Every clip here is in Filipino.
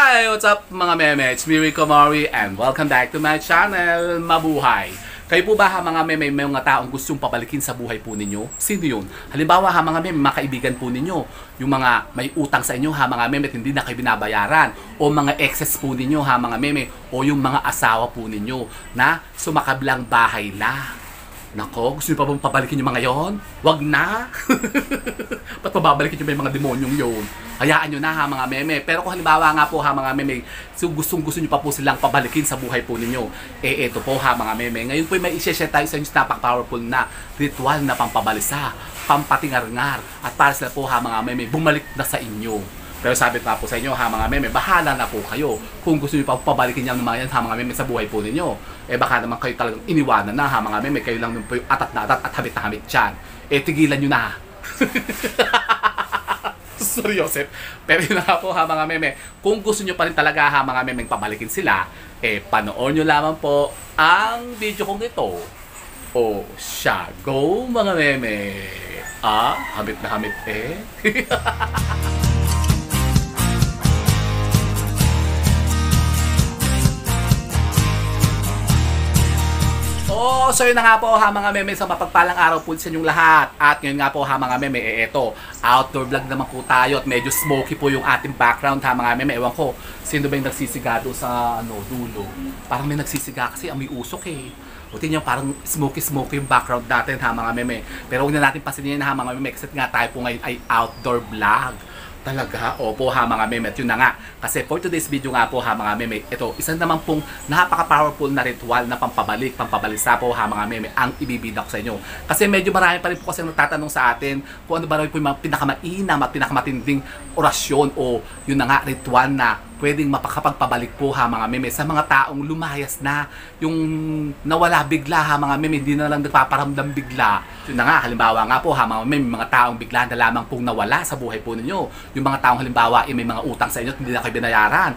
Hi! What's up mga meme? It's me, Rico Mori, and welcome back to my channel, Mabuhay. Kayo po ba ha mga meme, may mga taong gustong pabalikin sa buhay po ninyo? Sino yun? Halimbawa ha mga meme, mga kaibigan po ninyo, yung mga may utang sa inyo ha mga meme at hindi na kayo binabayaran, o mga exes po ninyo ha mga meme, o yung mga asawa po ninyo na sumakablang bahay na. Nako, gusto nyo pa bang pabalikin yung mga yon? Wag na! Ba't pababalikin nyo ba yung mga demonyong yon? Hayaan nyo na ha mga meme. Pero kung halimbawa nga po ha mga meme, so gusto nyo pa po silang pabalikin sa buhay po ninyo, eh eto po ha mga meme. Ngayon po may i-share tayo sa inyo napaka-powerful na ritual na pampabalisa, pampatingar-ngar, at para sila po ha mga meme, bumalik na sa inyo. Pero sabi pa po sa inyo ha mga meme, bahala na po kayo kung gusto niyo pa pabalikin yung mga yan ha mga meme sa buhay po ninyo. Eh baka naman kayo talagang iniwanan na ha mga meme, kayo lang po yung atat na atat at habit na habit dyan. Eh tigilan nyo na. Sorry Joseph. Pero yun na nga po ha mga meme, kung gusto nyo pa rin talaga ha mga meme pabalikin sila, eh panoorin nyo lamang po ang video kong ito. O siya, go mga meme. Ah, habit na habit eh. So yun na nga po ha mga meme, sa mapagpalang araw po sa inyong lahat. At ngayon nga po ha mga meme, eto, outdoor vlog naman po tayo at medyo smoky po yung ating background ha mga meme. Ewan ko, sino ba yung nagsisigado sa dulo? Parang may nagsisiga kasi amoy usok eh. O tingnan parang smoky yung background natin ha mga meme. Pero huwag na natin pasinin ha mga meme kasi nga tayo po ngayon ay outdoor vlog. Talaga? Opo ha mga meme. At yun na nga. Kasi for today's video nga po ha mga meme, ito, isang naman pong napaka-powerful na ritual na pampabalisa po ha mga meme ang ibibida ko sa inyo. Kasi medyo marami pa rin po kasi nagtatanong sa atin kung ano ba rin po yung mga pinakamainam at pinakamatinding orasyon o yun na nga ritual na pwedeng mapakapagpabalik po ha mga meme sa mga taong lumayas na, yung nawala bigla ha mga meme, hindi na lang nagpaparamdam bigla. Yun na nga, halimbawa nga po ha mga meme, mga taong bigla na lamang pong nawala sa buhay po ninyo. Yung mga taong halimbawa may mga utang sa inyo at hindi na kayo binayaran,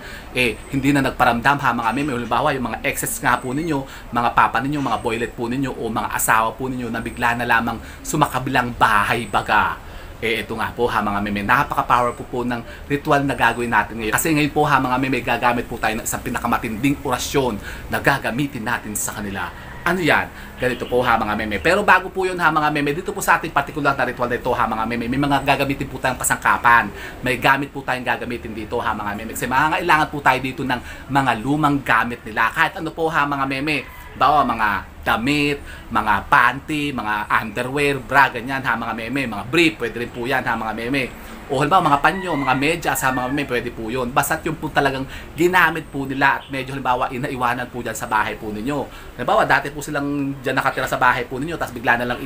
hindi na nagparamdam ha mga meme. Halimbawa yung mga exes nga po ninyo, mga papa ninyo, mga boylet po ninyo o mga asawa po ninyo na bigla na lamang sumakabilang bahay baga. Ito nga po ha mga meme, napaka-powerful po ng ritual na gagawin natin ngayon. Kasi ngayon po ha mga meme, gagamit po tayo ng isang pinakamatinding orasyon na gagamitin natin sa kanila. Ano yan? Ganito po ha mga meme. Pero bago po yun ha mga meme, dito po sa ating particular na ritual na ito ha mga meme, may mga gagamitin po tayong pasangkapan. May gamit po tayong gagamitin dito ha mga meme. Kasi mangangailangan po tayo dito ng mga lumang gamit nila. Kahit ano po ha mga meme, bawa mga damit, mga panty, mga underwear, bra, ganyan ha mga meme, mga brief, pwede rin po yan ha mga meme. O halimbawa mga panyo, mga medyas ha mga meme, pwede po yun. Basta't yung po talagang ginamit po nila at medyo halimbawa inaiwanan po dyan sa bahay po ninyo. Halimbawa dati po silang dyan nakatira sa bahay po ninyo, tapos bigla na lang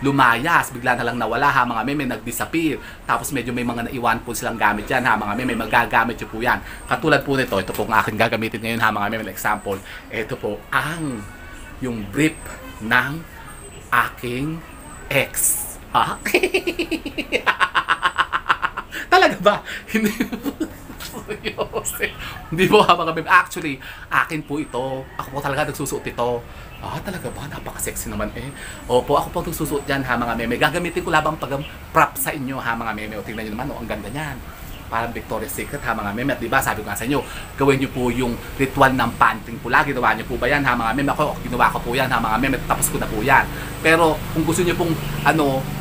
lumayas, bigla na lang nawala ha mga meme, nag-disappear. Tapos medyo may mga naiwan po silang gamit dyan ha mga meme, magagamit nyo po yan. Katulad po nito, ito po ang aking gagamitin ngayon ha mga meme, example. Ito po ang yung brief ng aking ex. Ah? Talaga ba? Hindi hindi po ha mga meme. Actually, akin po ito. Ako po talaga nagsusuot ito. Ah, talaga ba? Napaka-sexy naman eh. Opo, ako po nagsusuot dyan ha mga meme. Gagamitin ko labang pag-prop sa inyo ha mga meme. O tingnan nyo naman, ang ganda niyan. Parang Victoria's Secret ha mga meme. At diba sabi ko nga sa inyo, gawin nyo po yung ritual ng panting pula. Ginawa nyo po ba yan ha mga meme? Ako ginawa ko po yan ha mga meme. Tapos ko na po yan. Pero kung gusto nyo pong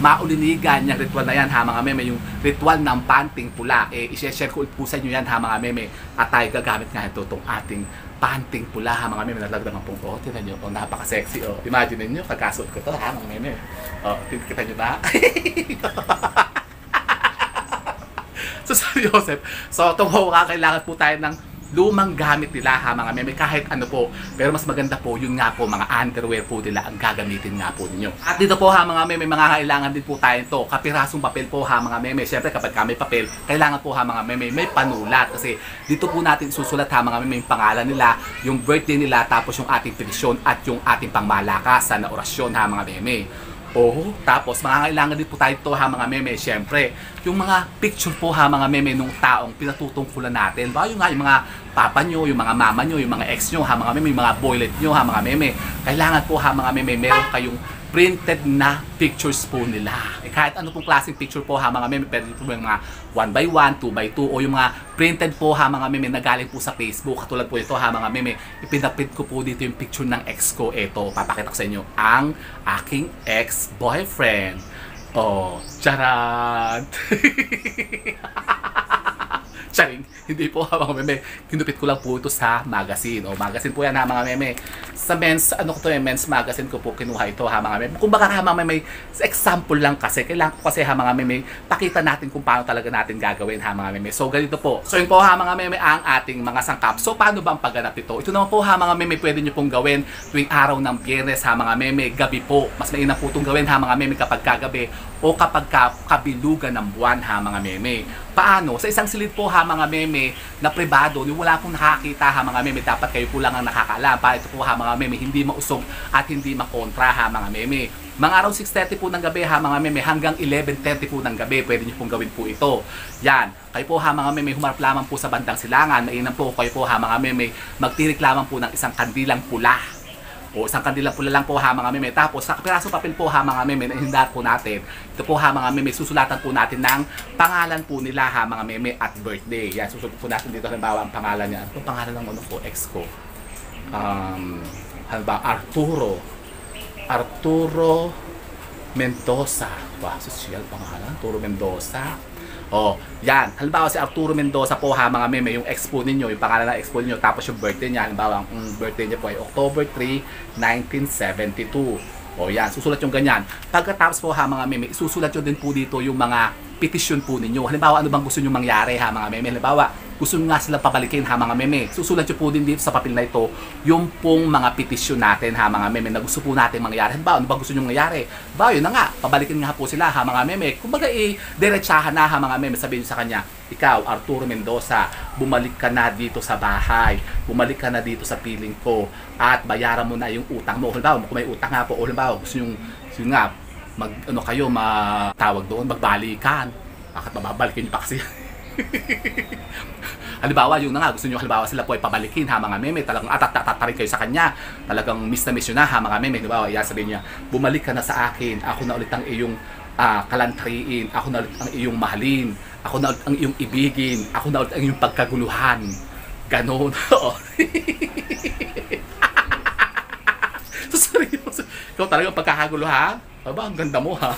maulinigan yung ritual na yan ha mga meme, yung ritual ng panting pula, i-share ko po sa inyo yan ha mga meme. At tayo gagamit nga ito itong ating panting pula ha mga meme. Nalagdagan pong po. Tignan nyo. Napaka-sexy. Imagine nyo, kagasuot ko to ha mga meme. Kita nyo ba? So sorry Joseph. So itong kailangan po tayo ng lumang gamit nila ha mga meme, kahit ano po. Pero mas maganda po yun nga po, mga underwear po nila ang gagamitin nga po ninyo. At dito po ha mga meme, mga kailangan din po tayo ito, kapirasong papel po ha mga meme. Siyempre kapag may papel, kailangan po ha mga meme may panulat. Kasi dito po natin susulat ha mga meme yung pangalan nila, yung birthday nila, tapos yung ating petisyon at yung ating pangmalakasan na orasyon ha mga meme. Tapos makakailangan din po tayo ito ha mga meme, syempre yung mga picture po ha mga meme nung taong pinatutungkulan natin. Ba yung mga papa nyo, yung mga mama nyo, yung mga ex nyo ha mga meme, yung mga boylet nyo ha mga meme. Kailangan po ha mga meme, meron kayong printed na pictures po nila. Kahit ano pong klaseng picture po ha mga meme, pwede po yung mga 1x1, 2x2 o yung mga printed po ha mga meme na galing po sa Facebook. Katulad po ito ha mga meme, ipinapit ko po dito yung picture ng ex ko. Ito, papakita ko sa inyo ang aking ex-boyfriend. Oh, charot! Charing, hindi po ha mga meme. Kinupit ko lang po ito sa magazine. O magazine po yan ha mga meme. Sa men's, ano ko to men's magazine ko po kinuha ito ha mga meme. Kung baka ha mga meme, example lang kasi. Kailangan ko kasi ha mga meme, pakita natin kung paano talaga natin gagawin ha mga meme. So ganito po. So yun po ha mga meme ang ating mga sangkap. So paano ba ang pagganap ito? Ito naman po ha mga meme, pwede nyo pong gawin tuwing araw ng Biyernes ha mga meme. Gabi po. Mas mainam po itong gawin ha mga meme kapag kagabi o kapag kabilugan ng buwan ha mga meme. Paano? Sa isang silid po ha mga meme na pribado, yung wala pong nakakita ha mga meme, dapat kayo po lang ang nakakaalam. Para ito po ha mga meme, hindi mausog at hindi makontra ha mga meme. Mga araw 6:30 po ng gabi ha mga meme hanggang 11:30 po ng gabi, pwede nyo pong gawin po ito. Yan. Kayo po ha mga meme, humarap lamang po sa bandang silangan. Mainam po kayo po ha mga meme, magtirik lamang po ng isang kandilang pula. O isang kandilang pula lang po ha mga meme. Tapos sa pirasong papel po ha mga meme na ihindar po natin. Ito po ha mga meme, susulatan po natin ng pangalan po nila ha mga meme at birthday. Yan, susulat po natin dito halimbawa ang pangalan niya. Ito pangalan ng ano ko, ex ko. Halimbawa Arturo Mendoza. Wow, social pangalan, Arturo Mendoza. Oh, yan. Halimbawa si Arturo Mendoza po ha mga meme, yung ex po ninyo, yung pangalan ng ex po ninyo, tapos yung birthday niya, halimbawa ang birthday niya po ay October 3, 1972. O yan, susulat yung ganyan. Pagkatapos po ha mga meme, isusulat nyo din po dito yung mga petisyon po ninyo. Halimbawa, ano bang gusto nyo mangyari ha mga meme? Halimbawa, gusto nyo nga silang papalikin ha mga meme. Susulat nyo po din dito sa papel na ito yung pong mga petisyon natin ha mga meme na gusto po natin mangyari. Halimbawa, ano bang gusto nyo mangyari? Ba, yun na nga, pabalikin nga po sila ha mga meme. Kumbaga diretsahan na ha mga meme, sabihin nyo sa kanya, ikaw, Arturo Mendoza, bumalik ka na dito sa bahay, bumalik ka na dito sa piling ko, at bayaran mo na yung utang mo. Halimbawa, kung may utang nga po, o halimbawa, gusto nyo, yun nga, matawag doon, magbalikan. Bakit mababalikin pa kasi? Halimbawa, yun na nga, gusto nyo halimbawa sila po ay pabalikin ha mga meme, talagang atatarin kayo sa kanya, talagang miss na yun na ha mga meme. Halimbawa, sabihin niya, bumalik ka na sa akin, ako na ulit ang iyong kalantriin, ako na ulit ang iyong mahalin, ako na ulit ang iyong ibigin, ako na ulit ang iyong pagkaguluhan. Ganon. So, seryoso. Ikaw talagang pagkakagulo ha? Aba, ang ganda mo ha?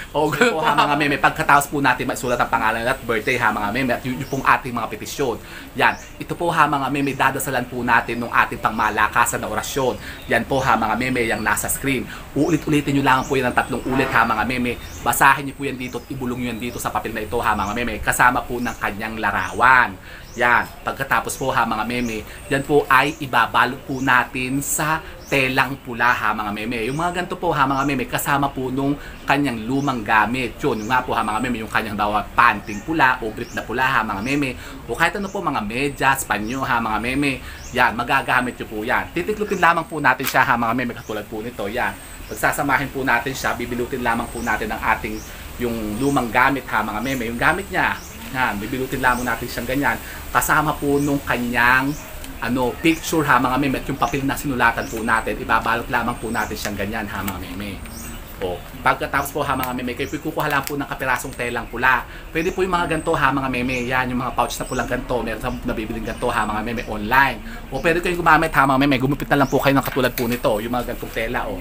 O ganun po ha mga meme, pagkatapos po natin maisulat ang pangalan at birthday ha mga meme at yun pong ating mga petisyon. Yan, ito po ha mga meme, dadasalan po natin ng ating pangmalakasan na orasyon. Yan po ha mga meme, yung nasa screen. Uulit-ulitin nyo lang po yan ng 3 ulit ha mga meme. Basahin nyo po yan dito at ibulong nyo yan dito sa papel na ito ha mga meme, kasama po ng kanyang larawan. Yan, pagkatapos po ha mga meme, yan po ay ibabalot po natin sa telang pula ha mga meme. Yung mga ganito po ha mga meme, kasama po nung kanyang lumang gamit. Yun, yung nga po ha mga meme, yung kanyang bawa panting pula o brief na pula ha mga meme. O kahit ano po mga medyas, panyo ha mga meme. Yan, magagamit nyo po yan. Titiklupin lamang po natin siya ha mga meme, katulad po nito. Yan, pagsasamahin po natin siya, bibilutin lamang po natin ang ating yung lumang gamit ha mga meme. Yung gamit niya, yan, bibilutin lamang natin siyang ganyan. Kasama po nung kanyang picture ha mga meme at yung papel na sinulatan po natin, ibabalot lamang po natin siyang ganyan ha mga meme. O, pagkatapos po ha mga meme, kayo kukuha lang po ng kapirasong telang pula. Pwede po yung mga ganito ha mga meme, yan yung mga pouch na pulang ganito, meron sa nabibiling ganito ha mga meme online. O pwede kayong gumamit ha mga meme, gumupit na lang po kayo ng katulad po nito, yung mga ganitong tela o.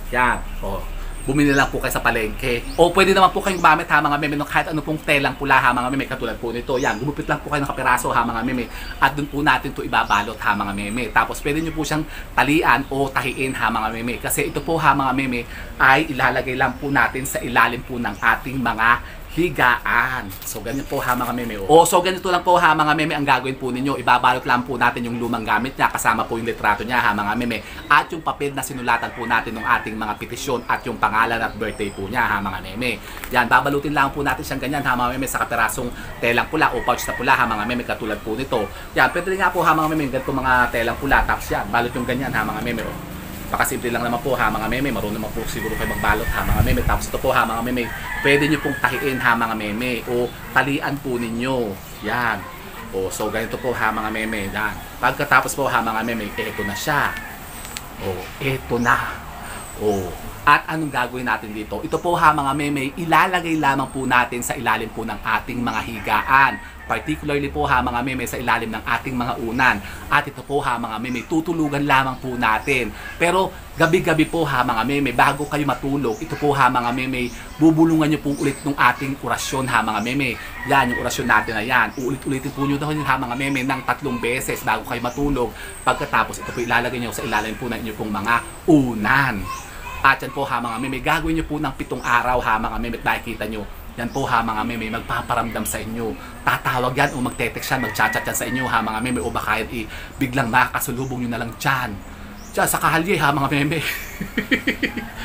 Yan, o. Bumili lang po kayo sa palengke. O pwede naman po kayong gumamit ha mga meme ng kahit ano pong telang pula ha mga meme, katulad po nito. Yan, gumupit lang po kayo ng kapiraso ha mga meme. At doon po natin to ibabalot ha mga meme. Tapos pwede nyo po siyang talian o tahiin ha mga meme. Kasi ito po ha mga meme ay ilalagay lang po natin sa ilalim po ng ating mga higaan. So ganyan po ha mga meme. O so ganito lang po ha mga meme ang gagawin po ninyo. Ibabalot lang po natin yung lumang gamit niya, kasama po yung litrato niya ha mga meme. At yung papel na sinulatan po natin ng ating mga petisyon at yung pangalan at birthday po niya ha mga meme. Yan, babalutin lang po natin siyang ganyan ha mga meme sa kapirasong telang pula o pouch na pula ha mga meme, katulad po nito. Yan, pwede rin nga po ha mga meme, ganito mga telang pula. Tapos yan, balot yung ganyan ha mga meme. Pakasimple lang naman po ha mga meme, marunong naman po siguro kayo magbalot ha mga meme. Tapos ito po ha mga meme, pwede nyo pong tahiin ha mga meme o talian po ninyo. Yan. O so ganito po ha mga meme. Yan. Pagkatapos po ha mga meme, ito na siya. Oh, eto na. Oh. At anong gagawin natin dito? Ito po ha mga meme, ilalagay lamang po natin sa ilalim po ng ating mga higaan. Particularly po ha mga meme sa ilalim ng ating mga unan. At ito po ha mga meme, tutulugan lamang po natin. Pero gabi-gabi po ha mga meme, bago kayo matulog, ito po ha mga meme, bubulungan nyo po ulit ng ating orasyon ha mga meme. Yan yung orasyon natin na yan. Uulit-ulitin po nyo ha mga meme ng 3 beses bago kayo matulog. Pagkatapos ito po ilalagay nyo sa ilalim po ng inyong pong mga unan. At yan po ha mga meme, gagawin nyo po ng 7 araw ha mga meme, nakikita nyo. Yan po ha mga meme, magpaparamdam sa inyo. Tatawag yan o magte-text yan, mag-chat-chat yan sa inyo ha mga meme, o baka biglang makakasulubong nyo na lang dyan. Diyan sa kahalye ha mga meme.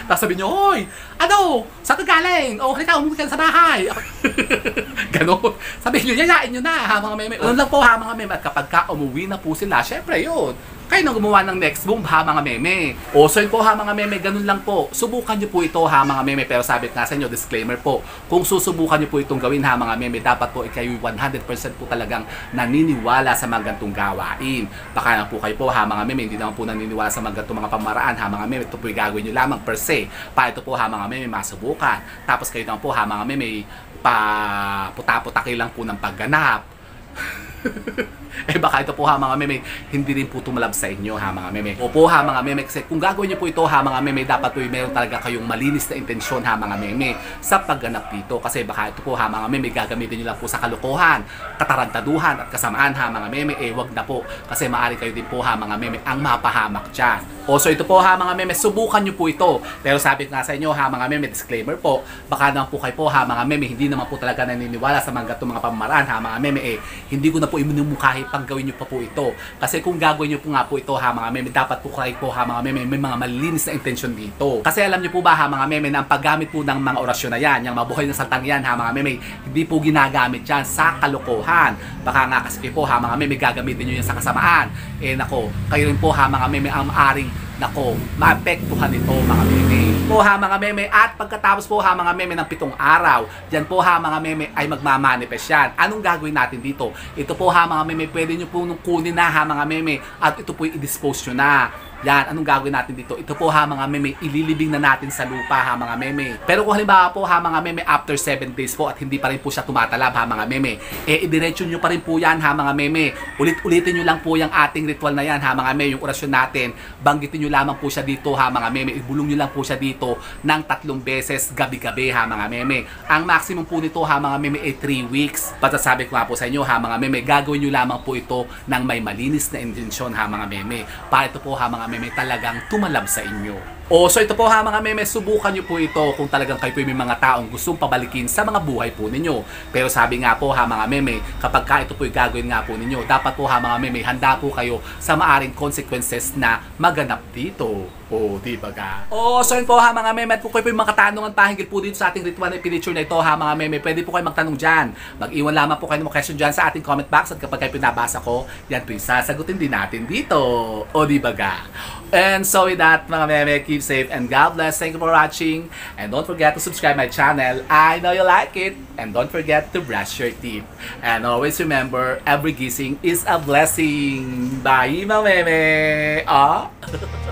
Tapos sabi nyo, hoy, ano? Saan ka galing? O halika, umuwi ka sa bahay. Ganon. Sabi nyo, yayain nyo na ha mga meme. Ano lang po ha mga meme, at kapag ka umuwi na po sila, syempre yun, kayo nang gumawa ng next move ha mga meme. O so yun po ha mga meme, ganun lang po. Subukan nyo po ito ha mga meme. Pero sabi nga sa inyo, disclaimer po, kung susubukan nyo po itong gawin ha mga meme, dapat po kayo 100% po talagang naniniwala sa mga gantong gawain. Baka na po kayo po ha mga meme, hindi naman po naniniwala sa mga gantong mga pamaraan ha mga meme. Ito po yung gagawin nyo lamang per se. Pa ito po ha mga meme, masubukan. Tapos kayo naman po ha mga meme, pa puta-putaki lang po ng pagganap. Baka ito po ha mga meme, hindi rin po tumalab sa inyo ha mga meme. Opo ha mga meme, kasi kung gagawin nyo po ito ha mga meme, dapat po meron talaga kayong malinis na intensyon ha mga meme sa pagganap dito. Kasi baka ito po ha mga meme, gagamitin nyo lang po sa kalokohan, katarantaduhan at kasamaan ha mga meme, wag na po. Kasi maaari kayo din po ha mga meme ang mapahamak dyan. O so ito po ha mga meme, subukan nyo po ito. Pero sabi nga sa inyo ha mga meme, disclaimer po, baka naman po kayo po ha mga meme, hindi naman po talaga naniniwala sa mga gatong mga pamaraan ha mga meme, hindi ko na po iminumukhahi pang gawin nyo pa po ito. Kasi kung gagawin nyo po nga po ito ha mga meme, dapat po kayo po ha mga meme, may mga malinis na intensyon dito. Kasi alam nyo po ba ha mga meme, na ang paggamit po ng mga orasyon na yan, yung mabuhay na saltang yan ha mga meme, hindi po ginagamit yan sa kalokohan. Baka nga kasi po ha mga meme, gagamitin nyo yan sa kasamaan. Nako, kayo rin po ha mga meme ang maaring maapektuhan ito mga meme. Po ha mga meme, at pagkatapos po ha mga meme ng 7 araw, yan po ha mga meme ay magmamanifest yan. Anong gagawin natin dito? Ito po ha mga meme, pwede nyo po nung kunin na ha mga meme, at ito po i-dispose nyo na. Yan, anong gagawin natin dito? Ito po ha mga meme, ililibing na natin sa lupa ha mga meme. Pero kung halimbawa po ha mga meme, after 7 days po at hindi pa rin po siya tumatalab ha mga meme, idiretso nyo pa rin po yan ha mga meme. Ulit-ulitin nyo lang po yung ating ritual na yan ha mga meme, yung orasyon natin. Banggitin nyo lamang po siya dito ha mga meme, ibulong nyo lang po siya dito ng 3 beses gabi-gabi ha mga meme. Ang maximum po nito ha mga meme ay 3 weeks. Pagsasabi ko nga po sa inyo ha mga meme, gagawin nyo lamang po ito ng may malinis na intensyon ha mga meme. Para ito po ha mga meme talagang tumalab sa inyo. O so ito po ha mga meme, subukan nyo po ito kung talagang kayo po may mga taong gustong pabalikin sa mga buhay po ninyo. Pero sabi nga po ha mga meme, kapag ka ito po yung gagawin nga po ninyo, dapat po ha mga meme, handa po kayo sa maaring consequences na maganap dito. O, di ba ga? O, so yun po ha mga meme, at kung kayo po yung mga katanungan pahingil po dito sa ating ritual na piniture na ito ha mga meme, pwede po kayo magtanong dyan. Mag-iwan lamang po kayo ng mga question dyan sa ating comment box, at kapag kayo pinabasa ko, yan po yung sasagutin din natin dito. O, di ba ga? And so with that mga meme, keep safe and God bless. Thank you for watching, and don't forget to subscribe my channel. I know you like it, and don't forget to brush your teeth. And always remember, every gising is a blessing. Bye mga meme!